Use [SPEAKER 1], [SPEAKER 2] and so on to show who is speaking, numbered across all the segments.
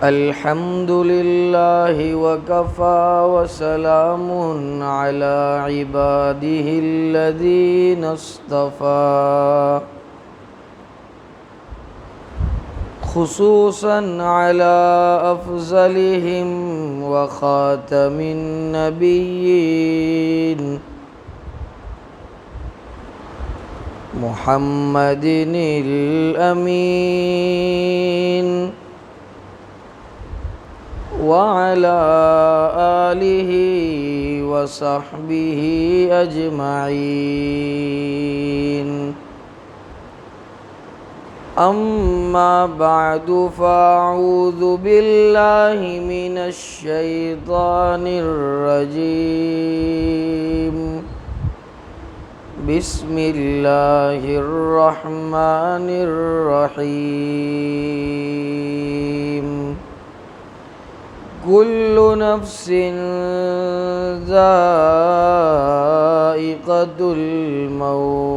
[SPEAKER 1] الحمد لله وكفى وسلام على عباده الذين اصطفى خصوصا على أفضلهم وخاتم النبيين محمد الأمين وعلى آله وصحبه أجمعين أما بعد فأعوذ بالله من الشيطان الرجيم بسم الله الرحمن الرحيم كل نفس ذائقة الموت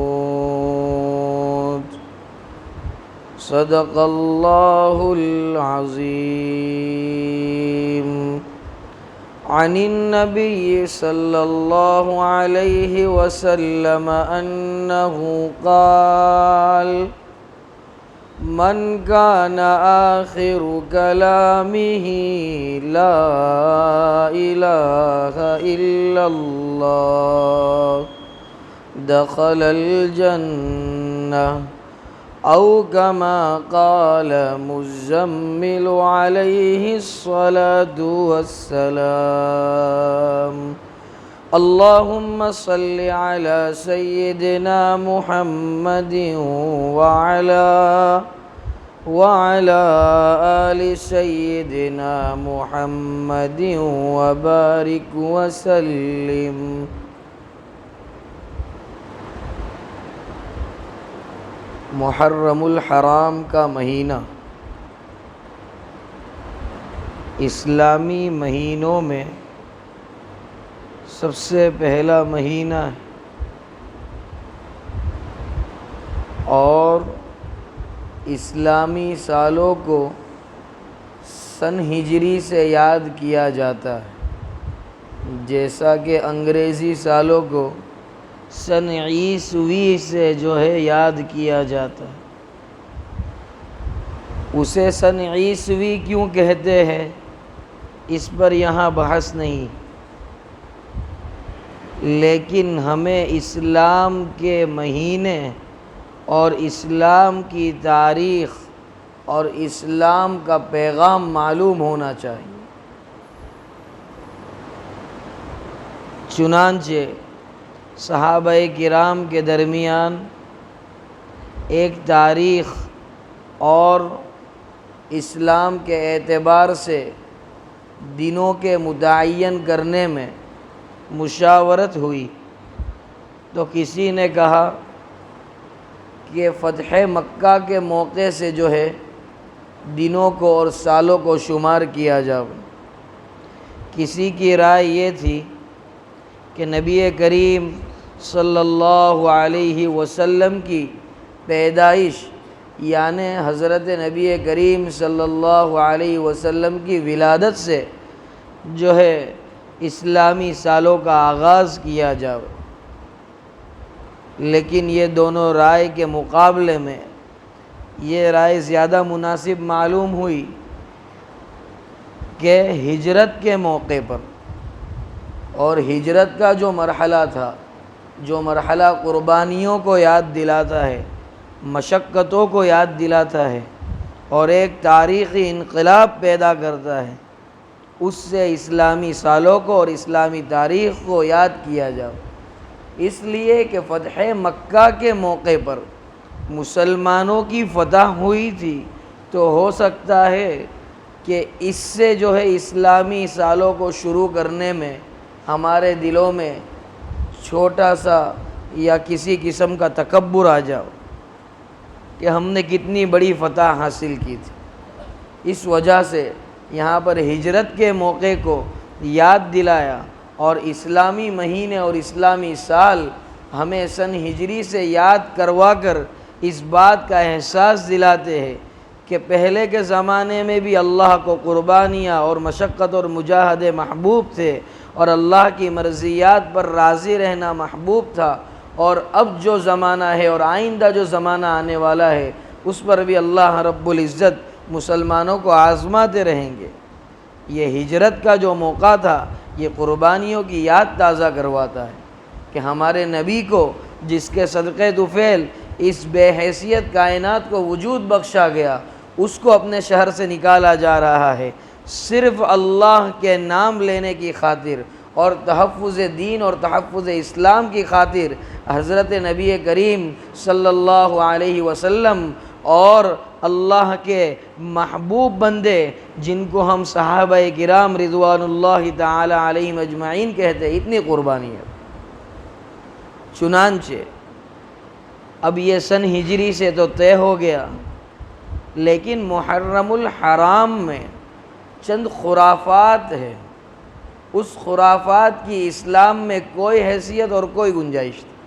[SPEAKER 1] صدق الله العظيم عن النبي صلى الله عليه وسلم أنه قال من كان آخر كلامه لا إله إلا الله دخل الجنة أو كما قال مزمل عليه الصلاة والسلام اللهم صل على سيدنا محمد وعلى آل سيدنا محمد وبارك وسلم. محرم الحرام کا مہینہ اسلامی مہینوں میں سب سے پہلا مہینہ ہے اور اسلامی سالوں کو سن ہجری سے یاد کیا جاتا ہے، جیسا کہ انگریزی سالوں کو سن عیسوی سے جو ہے یاد کیا جاتا ہے۔ اسے سن عیسوی کیوں کہتے ہیں اس پر یہاں بحث نہیں، لیکن ہمیں اسلام کے مہینے اور اسلام کی تاریخ اور اسلام کا پیغام معلوم ہونا چاہیے۔ چنانچہ صحابہ کرام کے درمیان ایک تاریخ اور اسلام کے اعتبار سے دنوں کے متعین کرنے میں مشاورت ہوئی، تو کسی نے کہا کہ فتح مکہ کے موقع سے جو ہے دنوں کو اور سالوں کو شمار کیا جاؤ۔ کسی کی رائے یہ تھی کہ نبی کریم صلی اللہ علیہ وسلم کی پیدائش یعنی حضرت نبی کریم صلی اللہ علیہ وسلم کی ولادت سے جو ہے اسلامی سالوں کا آغاز کیا جاؤ، لیکن یہ دونوں رائے کے مقابلے میں یہ رائے زیادہ مناسب معلوم ہوئی کہ ہجرت کے موقع پر اور ہجرت کا جو مرحلہ تھا، جو مرحلہ قربانیوں کو یاد دلاتا ہے، مشقتوں کو یاد دلاتا ہے اور ایک تاریخی انقلاب پیدا کرتا ہے، اس سے اسلامی سالوں کو اور اسلامی تاریخ کو یاد کیا جاؤ، اس لیے کہ فتح مکہ کے موقع پر مسلمانوں کی فتح ہوئی تھی، تو ہو سکتا ہے کہ اس سے جو ہے اسلامی سالوں کو شروع کرنے میں ہمارے دلوں میں چھوٹا سا یا کسی قسم کا تکبر آ جاؤ کہ ہم نے کتنی بڑی فتح حاصل کی تھی۔ اس وجہ سے یہاں پر ہجرت کے موقع کو یاد دلایا اور اسلامی مہینے اور اسلامی سال ہمیں سن ہجری سے یاد کروا کر اس بات کا احساس دلاتے ہیں کہ پہلے کے زمانے میں بھی اللہ کو قربانیاں اور مشقت اور مجاہدے محبوب تھے اور اللہ کی مرضیات پر راضی رہنا محبوب تھا، اور اب جو زمانہ ہے اور آئندہ جو زمانہ آنے والا ہے اس پر بھی اللہ رب العزت مسلمانوں کو آزماتے رہیں گے۔ یہ ہجرت کا جو موقع تھا یہ قربانیوں کی یاد تازہ کرواتا ہے کہ ہمارے نبی کو جس کے صدقے طفیل اس بے حیثیت کائنات کو وجود بخشا گیا، اس کو اپنے شہر سے نکالا جا رہا ہے صرف اللہ کے نام لینے کی خاطر اور تحفظ دین اور تحفظ اسلام کی خاطر۔ حضرت نبی کریم صلی اللہ علیہ وسلم اور اللہ کے محبوب بندے جن کو ہم صحابہ کرام رضوان اللہ تعالی علیہم اجمعین کہتے ہیں، اتنی قربانی ہے۔ چنانچہ اب یہ سن ہجری سے تو طے ہو گیا، لیکن محرم الحرام میں چند خرافات ہیں، اس خرافات کی اسلام میں کوئی حیثیت اور کوئی گنجائش نہیں۔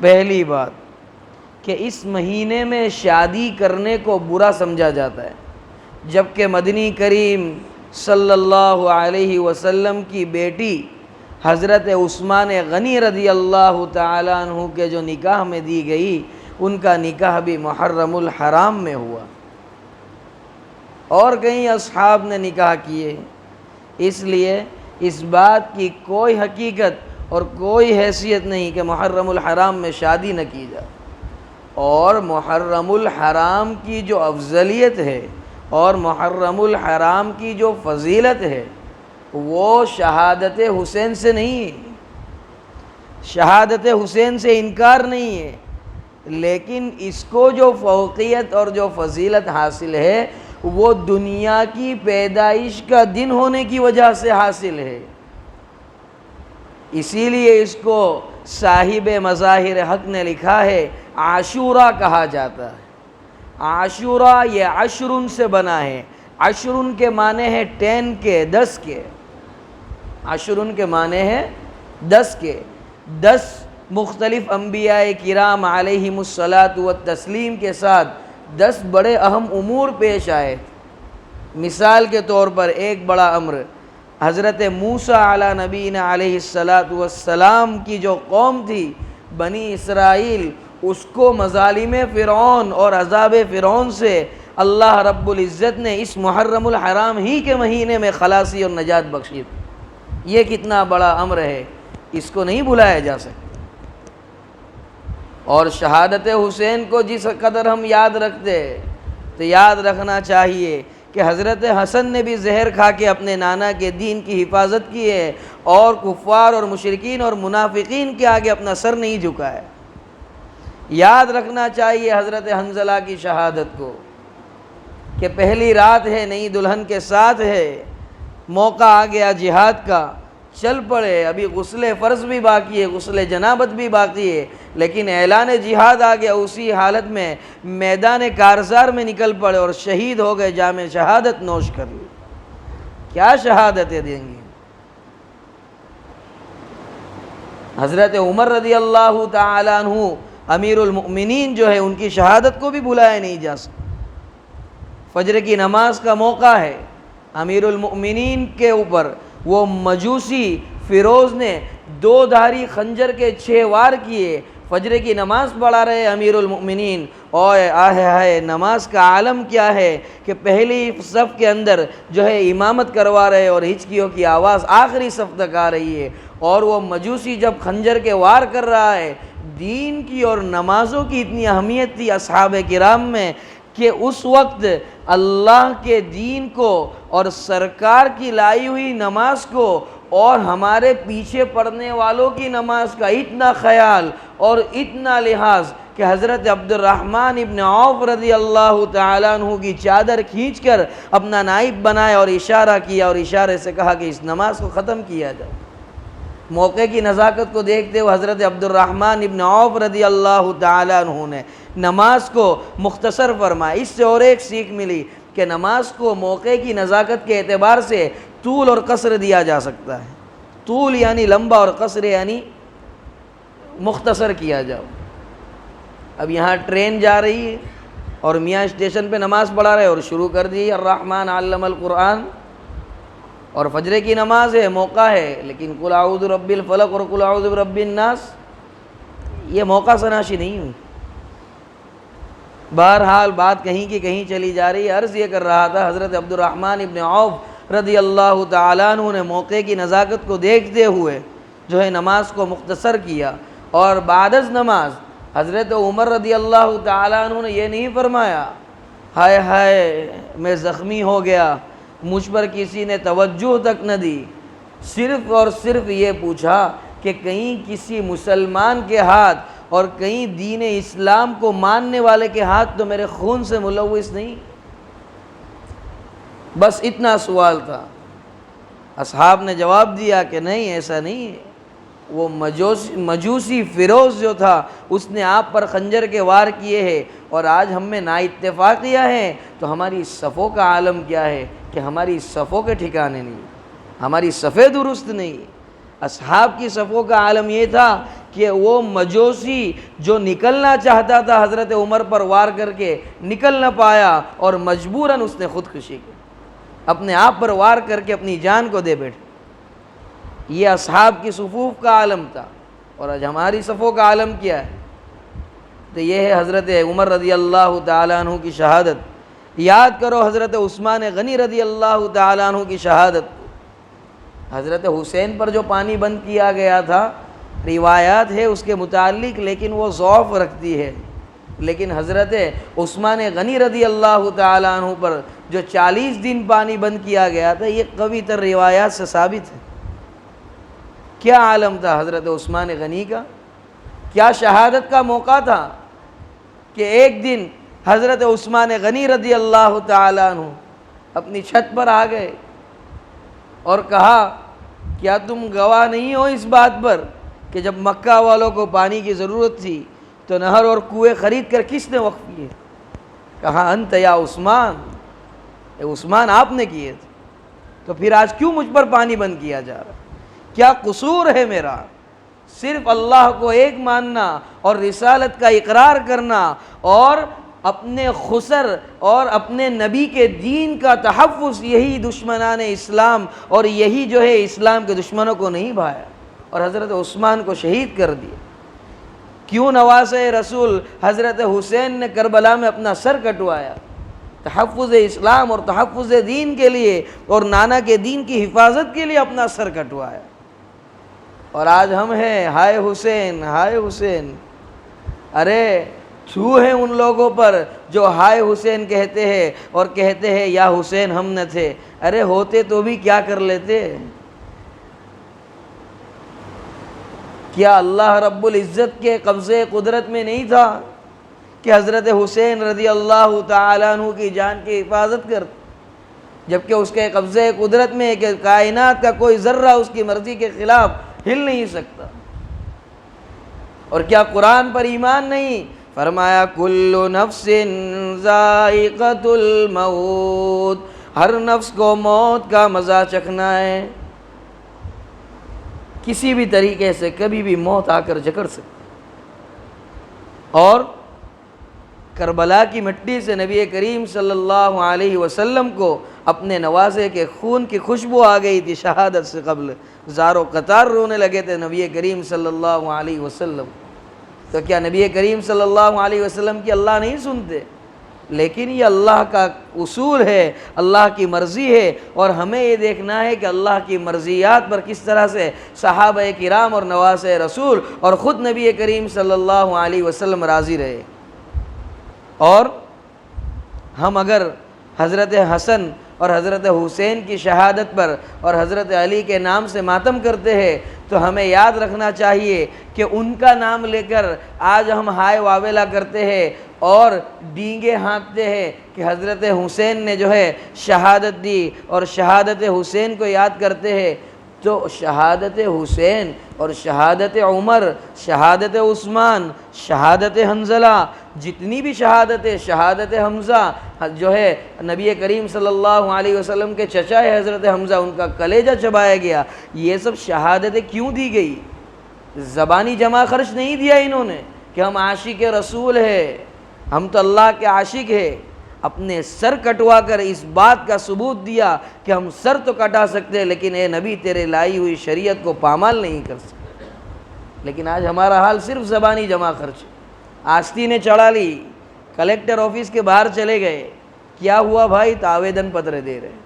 [SPEAKER 1] پہلی بات کہ اس مہینے میں شادی کرنے کو برا سمجھا جاتا ہے، جبکہ مدنی کریم صلی اللہ علیہ وسلم کی بیٹی حضرت عثمان غنی رضی اللہ تعالیٰ عنہ کے جو نکاح میں دی گئی، ان کا نکاح بھی محرم الحرام میں ہوا، اور کئی اصحاب نے نکاح کیے۔ اس لیے اس بات کی کوئی حقیقت اور کوئی حیثیت نہیں کہ محرم الحرام میں شادی نہ کی جائے، اور محرم الحرام کی جو افضلیت ہے اور محرم الحرام کی جو فضیلت ہے وہ شہادت حسین سے نہیں ہے، شہادت حسین سے انکار نہیں ہے، لیکن اس کو جو فوقیت اور جو فضیلت حاصل ہے وہ دنیا کی پیدائش کا دن ہونے کی وجہ سے حاصل ہے۔ اسی لیے اس کو صاحب مظاہر حق نے لکھا ہے عاشورہ کہا جاتا ہے۔ عاشورہ یہ عشرن سے بنا ہے، عشرن کے معنی ہے 10 کے، 10 کے، عشرن کے معنی ہے 10 کے، 10 مختلف انبیاء کرام علیہم الصلاۃ والتسلیم کے ساتھ 10 بڑے اہم امور پیش آئے۔ مثال کے طور پر ایک بڑا امر، حضرت موسیٰ علی نبینا علیہ الصلاۃ والسلام کی جو قوم تھی بنی اسرائیل، اس کو مظالم فرعون اور عذاب فرعون سے اللہ رب العزت نے اس محرم الحرام ہی کے مہینے میں خلاصی اور نجات بخشی۔ یہ کتنا بڑا امر ہے، اس کو نہیں بھلایا جا سکتا۔ اور شہادت حسین کو جس قدر ہم یاد رکھتے تو یاد رکھنا چاہیے کہ حضرت حسن نے بھی زہر کھا کے اپنے نانا کے دین کی حفاظت کی ہے، اور کفار اور مشرکین اور منافقین کے آگے اپنا سر نہیں جھکا ہے۔ یاد رکھنا چاہیے حضرت حنظلہ کی شہادت کو کہ پہلی رات ہے، نئی دلہن کے ساتھ ہے، موقع آ گیا جہاد کا، چل پڑے، ابھی غسل فرض بھی باقی ہے، غسل جنابت بھی باقی ہے، لیکن اعلان جہاد آ گیا، اسی حالت میں میدان کارزار میں نکل پڑے اور شہید ہو گئے، جام شہادت نوش کر لی۔ کیا شہادتیں دیں گی؟ حضرت عمر رضی اللہ تعالیٰ عنہ امیر المؤمنین جو ہے، ان کی شہادت کو بھی بلایا نہیں جا سکتا۔ فجر کی نماز کا موقع ہے، امیر المؤمنین کے اوپر وہ مجوسی فیروز نے 2 دھاری خنجر کے 6 وار کیے، فجر کی نماز پڑھا رہے امیر المؤمنین، اور آہے نماز کا عالم کیا ہے کہ پہلی صف کے اندر جو ہے امامت کروا رہے اور ہچکیوں کی آواز آخری صف تک آ رہی ہے، اور وہ مجوسی جب خنجر کے وار کر رہا ہے۔ دین کی اور نمازوں کی اتنی اہمیت تھی اصحاب کرام میں کہ اس وقت اللہ کے دین کو اور سرکار کی لائی ہوئی نماز کو اور ہمارے پیچھے پڑھنے والوں کی نماز کا اتنا خیال اور اتنا لحاظ کہ حضرت عبد الرحمن ابن عوف رضی اللہ تعالیٰ عنہ کی چادر کھینچ کر اپنا نائب بنایا اور اشارہ کیا، اور اشارے سے کہا کہ اس نماز کو ختم کیا جائے۔ موقع کی نزاکت کو دیکھتے ہوئے حضرت عبد الرحمن ابن عوف رضی اللہ تعالیٰ عنہ نے نماز کو مختصر فرمایا۔ اس سے اور ایک سیکھ ملی کہ نماز کو موقع کی نزاکت کے اعتبار سے طول اور قصر دیا جا سکتا ہے۔ طول یعنی لمبا اور قصر یعنی مختصر کیا جاؤ۔ اب یہاں ٹرین جا رہی ہے، اور میاں اسٹیشن پہ نماز پڑھا رہے اور شروع کر دی الرحمن علم القرآن، اور فجر کی نماز ہے، موقع ہے، لیکن قل اعوذ برب الفلق اور قل اعوذ برب الناس یہ موقع سناشی نہیں ہوئی۔ بہرحال بات کہیں کی کہیں چلی جا رہی ہے۔ عرض یہ کر رہا تھا، حضرت عبد الرحمن ابن عوف رضی اللہ تعالیٰ عنہ نے موقع کی نزاکت کو دیکھتے ہوئے جو ہے نماز کو مختصر کیا، اور بعد از نماز حضرت عمر رضی اللہ تعالیٰ عنہ نے یہ نہیں فرمایا ہائے ہائے میں زخمی ہو گیا، مجھ پر کسی نے توجہ تک نہ دی، صرف اور صرف یہ پوچھا کہ کہیں کسی مسلمان کے ہاتھ اور کہیں دین اسلام کو ماننے والے کے ہاتھ تو میرے خون سے ملوث نہیں؟ بس اتنا سوال تھا۔ اصحاب نے جواب دیا کہ نہیں، ایسا نہیں ہے، وہ مجوسی فیروز جو تھا اس نے آپ پر خنجر کے وار کیے ہیں، اور آج ہم میں نا اتفاقیہ ہے، تو ہماری صفوں کا عالم کیا ہے کہ ہماری صفوں کے ٹھکانے نہیں، ہماری صفیں درست نہیں۔ اصحاب کی صفوں کا عالم یہ تھا کہ وہ مجوسی جو نکلنا چاہتا تھا حضرت عمر پر وار کر کے نکل نہ پایا، اور مجبوراً اس نے خودکشی کی، اپنے آپ پر وار کر کے اپنی جان کو دے بیٹھے۔ یہ اصحاب کی صفوف کا عالم تھا، اور آج ہماری صفوں کا عالم کیا ہے؟ تو یہ ہے حضرت عمر رضی اللہ تعالیٰ عنہ کی شہادت۔ یاد کرو حضرت عثمان غنی رضی اللہ تعالیٰ عنہ کی شہادت۔ حضرت حسین پر جو پانی بند کیا گیا تھا، روایات ہے اس کے متعلق، لیکن وہ ضعف رکھتی ہے، لیکن حضرت عثمان غنی رضی اللہ تعالیٰ عنہ پر جو 40 دن پانی بند کیا گیا تھا، یہ قوی تر روایات سے ثابت ہے۔ کیا عالم تھا حضرت عثمان غنی کا، کیا شہادت کا موقع تھا کہ ایک دن حضرت عثمان غنی رضی اللہ تعالیٰ عنہ اپنی چھت پر آ گئے اور کہا کیا تم گواہ نہیں ہو اس بات پر کہ جب مکہ والوں کو پانی کی ضرورت تھی تو نہر اور کنویں خرید کر کس نے وقف کیے؟ کہا انت یا عثمان، اے عثمان آپ نے کیے تھے، تو پھر آج کیوں مجھ پر پانی بند کیا جا رہا؟ کیا قصور ہے میرا؟ صرف اللہ کو ایک ماننا اور رسالت کا اقرار کرنا، اور اپنے خسر اور اپنے نبی کے دین کا تحفظ، یہی دشمنان اسلام اور یہی جو ہے اسلام کے دشمنوں کو نہیں بھایا، اور حضرت عثمان کو شہید کر دیا۔ کیوں نواسے رسول حضرت حسین نے کربلا میں اپنا سر کٹوایا؟ تحفظ اسلام اور تحفظ دین کے لیے، اور نانا کے دین کی حفاظت کے لیے اپنا سر کٹوایا۔ اور آج ہم ہیں ہائے حسین ہائے حسین۔ ارے چھو ہے ان لوگوں پر جو ہائے حسین کہتے ہیں اور کہتے ہیں یا حسین ہم نہ تھے۔ ارے ہوتے تو بھی کیا کر لیتے؟ کیا اللہ رب العزت کے قبضے قدرت میں نہیں تھا کہ حضرت حسین رضی اللہ تعالیٰ عنہ کی جان کی حفاظت کر، جبکہ اس کے قبضے قدرت میں کہ کائنات کا کوئی ذرہ اس کی مرضی کے خلاف ہل نہیں سکتا؟ اور کیا قرآن پر ایمان نہیں؟ فرمایا کل نفس ذائقۃ الموت، ہر نفس کو موت کا مزہ چکھنا ہے، کسی بھی طریقے سے کبھی بھی موت آ کر جکڑ سکتی۔ اور کربلا کی مٹی سے نبی کریم صلی اللہ علیہ وسلم کو اپنے نوازے کے خون کی خوشبو آ گئی تھی شہادت سے قبل، زار و قطار رونے لگے تھے نبی کریم صلی اللہ علیہ وسلم۔ تو کیا نبی کریم صلی اللہ علیہ وسلم کی اللہ نہیں سنتے؟ لیکن یہ اللہ کا اصول ہے، اللہ کی مرضی ہے، اور ہمیں یہ دیکھنا ہے کہ اللہ کی مرضیات پر کس طرح سے صحابہ کرام اور نواسے رسول اور خود نبی کریم صلی اللہ علیہ وسلم راضی رہے۔ اور ہم اگر حضرت حسن اور حضرت حسین کی شہادت پر اور حضرت علی کے نام سے ماتم کرتے ہیں تو ہمیں یاد رکھنا چاہیے کہ ان کا نام لے کر آج ہم ہائے واویلا کرتے ہیں اور ڈینگے ہانکتے ہیں کہ حضرت حسین نے جو ہے شہادت دی، اور شہادت حسین کو یاد کرتے ہیں، تو شہادت حسین اور شہادت عمر، شہادت عثمان، شہادت حنظلہ، جتنی بھی شہادتیں، شہادت حمزہ جو ہے نبی کریم صلی اللہ علیہ وسلم کے چچا ہے حضرت حمزہ، ان کا کلیجہ چبایا گیا، یہ سب شہادتیں کیوں دی گئی؟ زبانی جمع خرچ نہیں دیا انہوں نے کہ ہم عاشق رسول ہے، ہم تو اللہ کے عاشق ہیں، اپنے سر کٹوا کر اس بات کا ثبوت دیا کہ ہم سر تو کٹا سکتے ہیں لیکن اے نبی تیرے لائی ہوئی شریعت کو پامال نہیں کر سکتے۔ لیکن آج ہمارا حال صرف زبانی جمع خرچ، آستینیں چڑھا لی، کلیکٹر آفس کے باہر چلے گئے، کیا ہوا بھائی؟ تو آویدن پتر دے رہے۔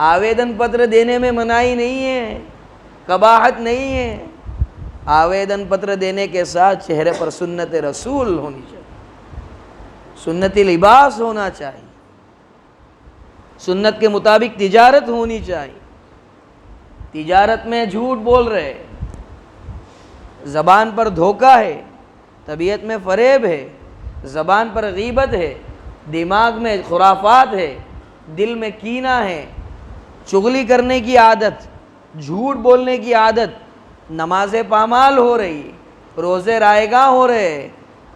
[SPEAKER 1] آویدن پتر دینے میں منائی نہیں ہے، قباحت نہیں ہے، آویدن پتر دینے کے ساتھ چہرے پر سنت رسول ہونی چاہیے، سنتی لباس ہونا چاہیے، سنت کے مطابق تجارت ہونی چاہیے۔ تجارت میں جھوٹ بول رہے، زبان پر دھوکہ ہے، طبیعت میں فریب ہے، زبان پر غیبت ہے، دماغ میں خرافات ہے، دل میں کینہ ہے، چغلی کرنے کی عادت، جھوٹ بولنے کی عادت، نمازیں پامال ہو رہی، روزے رائگاں ہو رہے،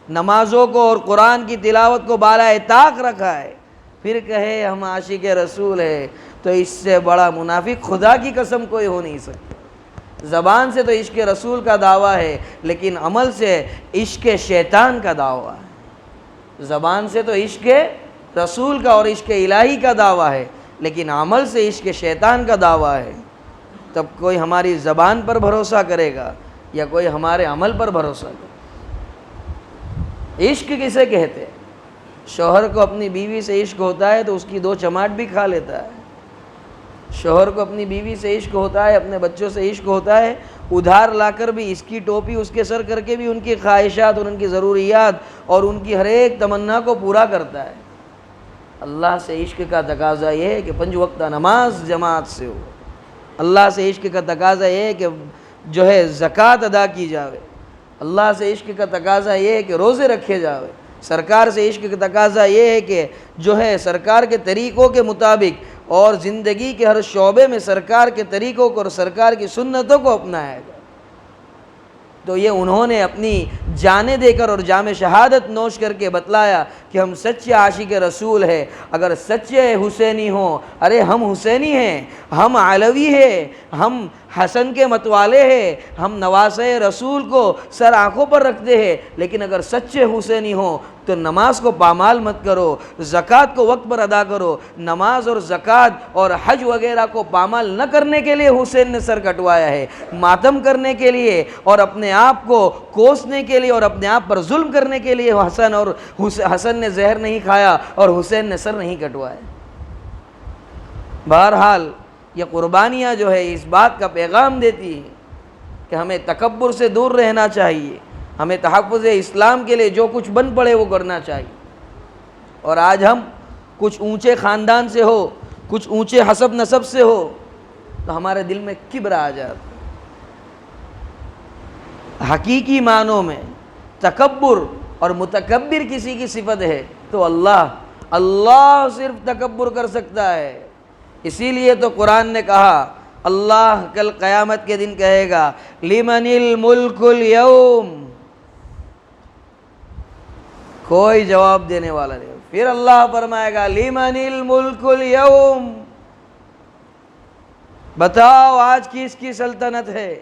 [SPEAKER 1] نمازوں کو اور قرآن کی تلاوت کو بالائے طاق رکھا ہے، پھر کہے ہم عاشق رسول ہے، تو اس سے بڑا منافق خدا کی قسم کوئی ہو نہیں سکتا۔ زبان سے تو عشق رسول کا دعویٰ ہے لیکن عمل سے عشق شیطان کا دعویٰ ہے۔ زبان سے تو عشق رسول کا اور عشق الہی کا دعویٰ ہے لیکن عمل سے عشق شیطان کا دعویٰ ہے۔ تب کوئی ہماری زبان پر بھروسہ کرے گا یا کوئی ہمارے عمل پر بھروسہ کرے گا؟ عشق کسے کہتے ہیں؟ شوہر کو اپنی بیوی سے عشق ہوتا ہے تو اس کی 2 چماٹ بھی کھا لیتا ہے۔ شوہر کو اپنی بیوی سے عشق ہوتا ہے، اپنے بچوں سے عشق ہوتا ہے، ادھار لا کر بھی اس کی ٹوپی اس کے سر کر کے بھی ان کی خواہشات اور ان کی ضروریات اور ان کی ہر ایک تمنا کو پورا کرتا ہے۔ اللہ سے عشق کا تقاضا یہ ہے کہ 5 وقتہ نماز جماعت سے ہو، اللہ سے عشق کا تقاضا یہ ہے کہ جو ہے زکوٰۃ ادا کی جاوے، اللہ سے عشق کا تقاضا یہ ہے کہ روزے رکھے جاوے، سرکار سے عشق کا تقاضا یہ ہے کہ جو ہے سرکار کے طریقوں کے مطابق اور زندگی کے ہر شعبے میں سرکار کے طریقوں کو اور سرکار کی سنتوں کو اپنایا جائے۔ تو یہ انہوں نے اپنی جانیں دے کر اور جام شہادت نوش کر کے بتلایا کہ ہم سچے عاشق رسول ہیں۔ اگر سچے حسینی ہوں، ارے ہم حسینی ہیں، ہم علوی ہیں، ہم حسن کے متوالے ہیں، ہم نواسے رسول کو سر آنکھوں پر رکھتے ہیں، لیکن اگر سچے حسینی ہوں تو نماز کو پامال مت کرو، زکوٰۃ کو وقت پر ادا کرو۔ نماز اور زکوٰۃ اور حج وغیرہ کو پامال نہ کرنے کے لیے حسین نے سر کٹوایا ہے، ماتم کرنے کے لیے اور اپنے آپ کو کوسنے کے لیے اور اپنے آپ پر ظلم کرنے کے لیے حسن نے زہر نہیں کھایا اور حسین نے سر نہیں کٹوایا۔ بہرحال یہ قربانیاں جو ہے اس بات کا پیغام دیتی ہیں کہ ہمیں تکبر سے دور رہنا چاہیے، ہمیں تحفظ اسلام کے لیے جو کچھ بن پڑے وہ کرنا چاہیے۔ اور آج ہم کچھ اونچے خاندان سے ہو، کچھ اونچے حسب نسب سے ہو تو ہمارے دل میں کبر آ جاتا۔ حقیقی معنوں میں تکبر اور متکبر کسی کی صفت ہے تو اللہ صرف تکبر کر سکتا ہے۔ اسی لیے تو قرآن نے کہا اللہ کل قیامت کے دن کہے گا لمن الملک اليوم، کوئی جواب دینے والا نہیں۔ پھر اللہ فرمائے گا لمن الملک اليوم، بتاؤ آج کس کی سلطنت ہے،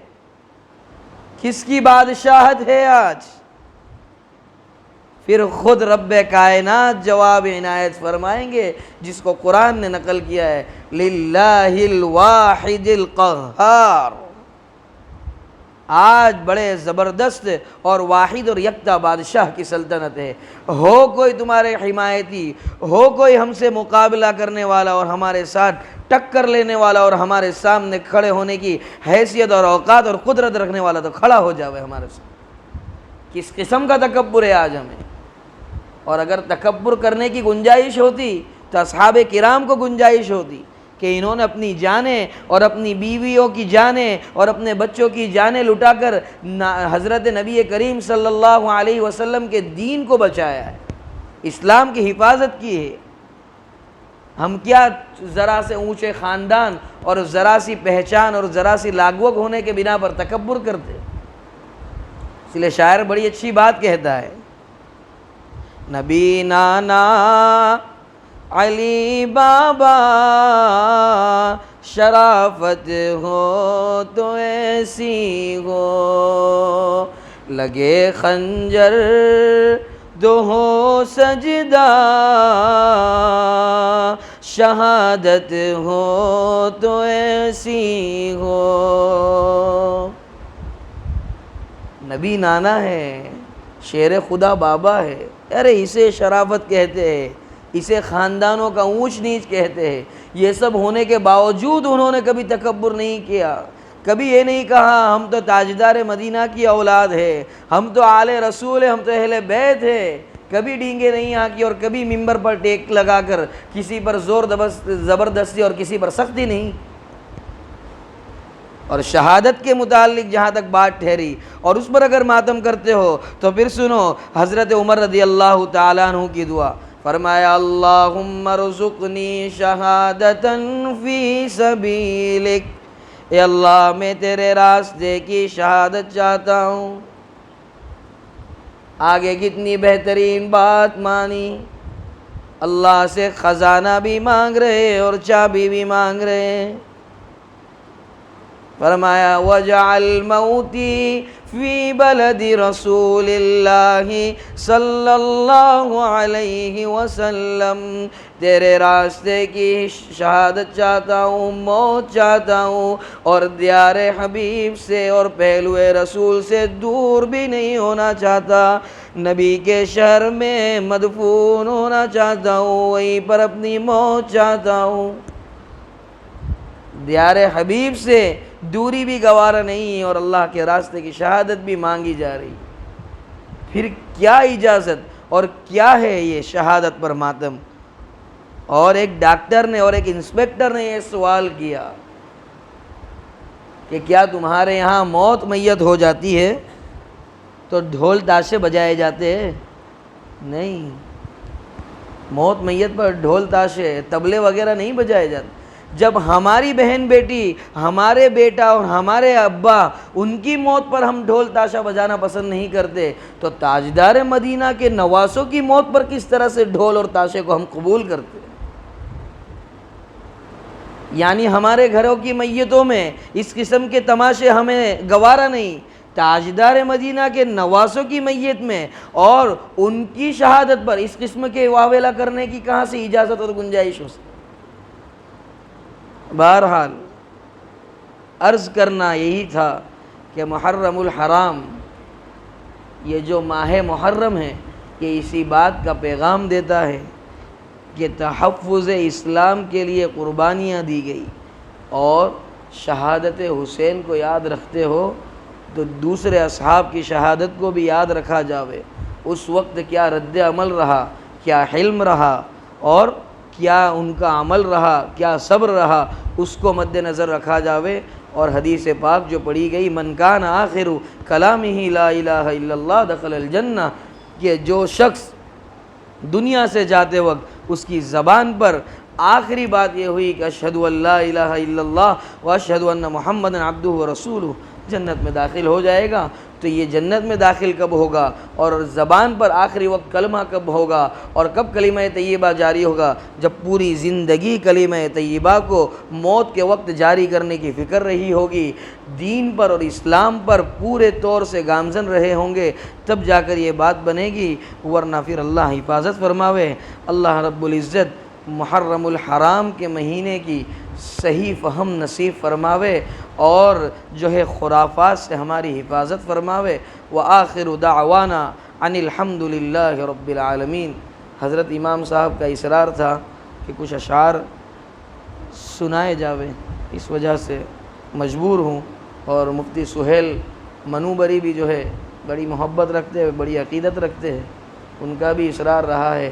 [SPEAKER 1] کس کی بادشاہت ہے آج؟ پھر خود رب کائنات جواب عنایت فرمائیں گے جس کو قرآن نے نقل کیا ہے، للہ الواحد القہار، آج بڑے زبردست اور واحد اور یکتا بادشاہ کی سلطنت ہے۔ ہو کوئی تمہارے حمایتی، ہو کوئی ہم سے مقابلہ کرنے والا اور ہمارے ساتھ ٹکر لینے والا اور ہمارے سامنے کھڑے ہونے کی حیثیت اور اوقات اور قدرت رکھنے والا تو کھڑا ہو جاوے ہمارے ساتھ۔ کس قسم کا تکبر ہے آج ہمیں؟ اور اگر تکبر کرنے کی گنجائش ہوتی تو اصحاب کرام کو گنجائش ہوتی کہ انہوں نے اپنی جانیں اور اپنی بیویوں کی جانیں اور اپنے بچوں کی جانیں لٹا کر حضرت نبی کریم صلی اللہ علیہ وسلم کے دین کو بچایا ہے، اسلام کی حفاظت کی ہے۔ ہم کیا ذرا سے اونچے خاندان اور ذرا سی پہچان اور ذرا سی لاگوک ہونے کے بنا پر تکبر کرتے؟ اس لیے شاعر بڑی اچھی بات کہتا ہے، نبی نانا علی بابا شرافت ہو تو ایسی ہو، لگے خنجر تو ہو سجدہ، شہادت ہو تو ایسی ہو۔ نبی نانا ہے، شیر خدا بابا ہے، ارے اسے شرافت کہتے ہیں، اسے خاندانوں کا اونچ نیچ کہتے ہیں۔ یہ سب ہونے کے باوجود انہوں نے کبھی تکبر نہیں کیا، کبھی یہ نہیں کہا ہم تو تاجدار مدینہ کی اولاد ہے، ہم تو آل رسول ہیں، ہم تو اہل بیت ہے۔ کبھی ڈینگے نہیں ہانکی اور کبھی ممبر پر ٹیک لگا کر کسی پر زور زبردستی اور کسی پر سختی نہیں۔ اور شہادت کے متعلق جہاں تک بات ٹھہری اور اس پر اگر ماتم کرتے ہو تو پھر سنو حضرت عمر رضی اللہ تعالیٰ عنہ کی دعا۔ فرمایا اللہم ارزقنی شہادتا فی سبیلک، اے اللہ میں تیرے راستے کی شہادت چاہتا ہوں۔ آگے کتنی بہترین بات مانی، اللہ سے خزانہ بھی مانگ رہے اور چابی بھی مانگ رہے۔ فرمایا وَجَعَلْ مَوْتِي فِي بَلَدِ رَسُولِ اللَّهِ صلی اللہ علیہ وسلم، تیرے راستے کی شہادت چاہتا ہوں، موت چاہتا ہوں، اور دیار حبیب سے اور پہلو رسول سے دور بھی نہیں ہونا چاہتا، نبی کے شہر میں مدفون ہونا چاہتا ہوں، وہیں پر اپنی موت چاہتا ہوں۔ دیار حبیب سے دوری بھی گوارا نہیں اور اللہ کے راستے کی شہادت بھی مانگی جا رہی، پھر کیا اجازت اور کیا ہے یہ شہادت پر ماتم؟ اور ایک ڈاکٹر نے اور ایک انسپیکٹر نے یہ سوال کیا کہ کیا تمہارے یہاں موت میت ہو جاتی ہے تو ڈھول تاشے بجائے جاتے ہیں؟ نہیں، موت میت پر ڈھول تاشے طبلے وغیرہ نہیں بجائے جاتے۔ جب ہماری بہن بیٹی، ہمارے بیٹا اور ہمارے ابا، ان کی موت پر ہم ڈھول تاشا بجانا پسند نہیں کرتے تو تاجدار مدینہ کے نواسوں کی موت پر کس طرح سے ڈھول اور تاشے کو ہم قبول کرتے ہیں؟ یعنی ہمارے گھروں کی میتوں میں اس قسم کے تماشے ہمیں گوارا نہیں، تاجدار مدینہ کے نواسوں کی میت میں اور ان کی شہادت پر اس قسم کے واویلا کرنے کی کہاں سے اجازت اور گنجائش ہو سکتی؟ بہرحال عرض کرنا یہی تھا کہ محرم الحرام، یہ جو ماہ محرم ہے، یہ اسی بات کا پیغام دیتا ہے کہ تحفظ اسلام کے لیے قربانیاں دی گئی، اور شہادت حسین کو یاد رکھتے ہو تو دوسرے اصحاب کی شہادت کو بھی یاد رکھا جاوے۔ اس وقت کیا رد عمل رہا، کیا حلم رہا، اور کیا ان کا عمل رہا، کیا صبر رہا، اس کو مد نظر رکھا جاوے۔ اور حدیث پاک جو پڑھی گئی من کان آخر کلامہ لا الہ الا اللہ دخل الجنہ، کہ جو شخص دنیا سے جاتے وقت اس کی زبان پر آخری بات یہ ہوئی کہ اشہد ان لا الہ الا اللہ واشہد ان محمد عبدہ ورسولہ، جنت میں داخل ہو جائے گا۔ تو یہ جنت میں داخل کب ہوگا اور زبان پر آخری وقت کلمہ کب ہوگا اور کب کلمہ طیبہ جاری ہوگا؟ جب پوری زندگی کلمہ طیبہ کو موت کے وقت جاری کرنے کی فکر رہی ہوگی، دین پر اور اسلام پر پورے طور سے گامزن رہے ہوں گے، تب جا کر یہ بات بنے گی، ورنہ پھر اللہ حفاظت فرماوے۔ اللہ رب العزت محرم الحرام کے مہینے کی صحیح فہم نصیب فرماوے اور جو ہے خرافات سے ہماری حفاظت فرماوے۔ وآخر دعوانا ان الحمد للہ رب العالمین۔ حضرت امام صاحب کا اصرار تھا کہ کچھ اشعار سنائے جاوے، اس وجہ سے مجبور ہوں۔ اور مفتی سہیل منوبری بھی جو ہے بڑی محبت رکھتے ہیں، بڑی عقیدت رکھتے ہیں، ان کا بھی اصرار رہا ہے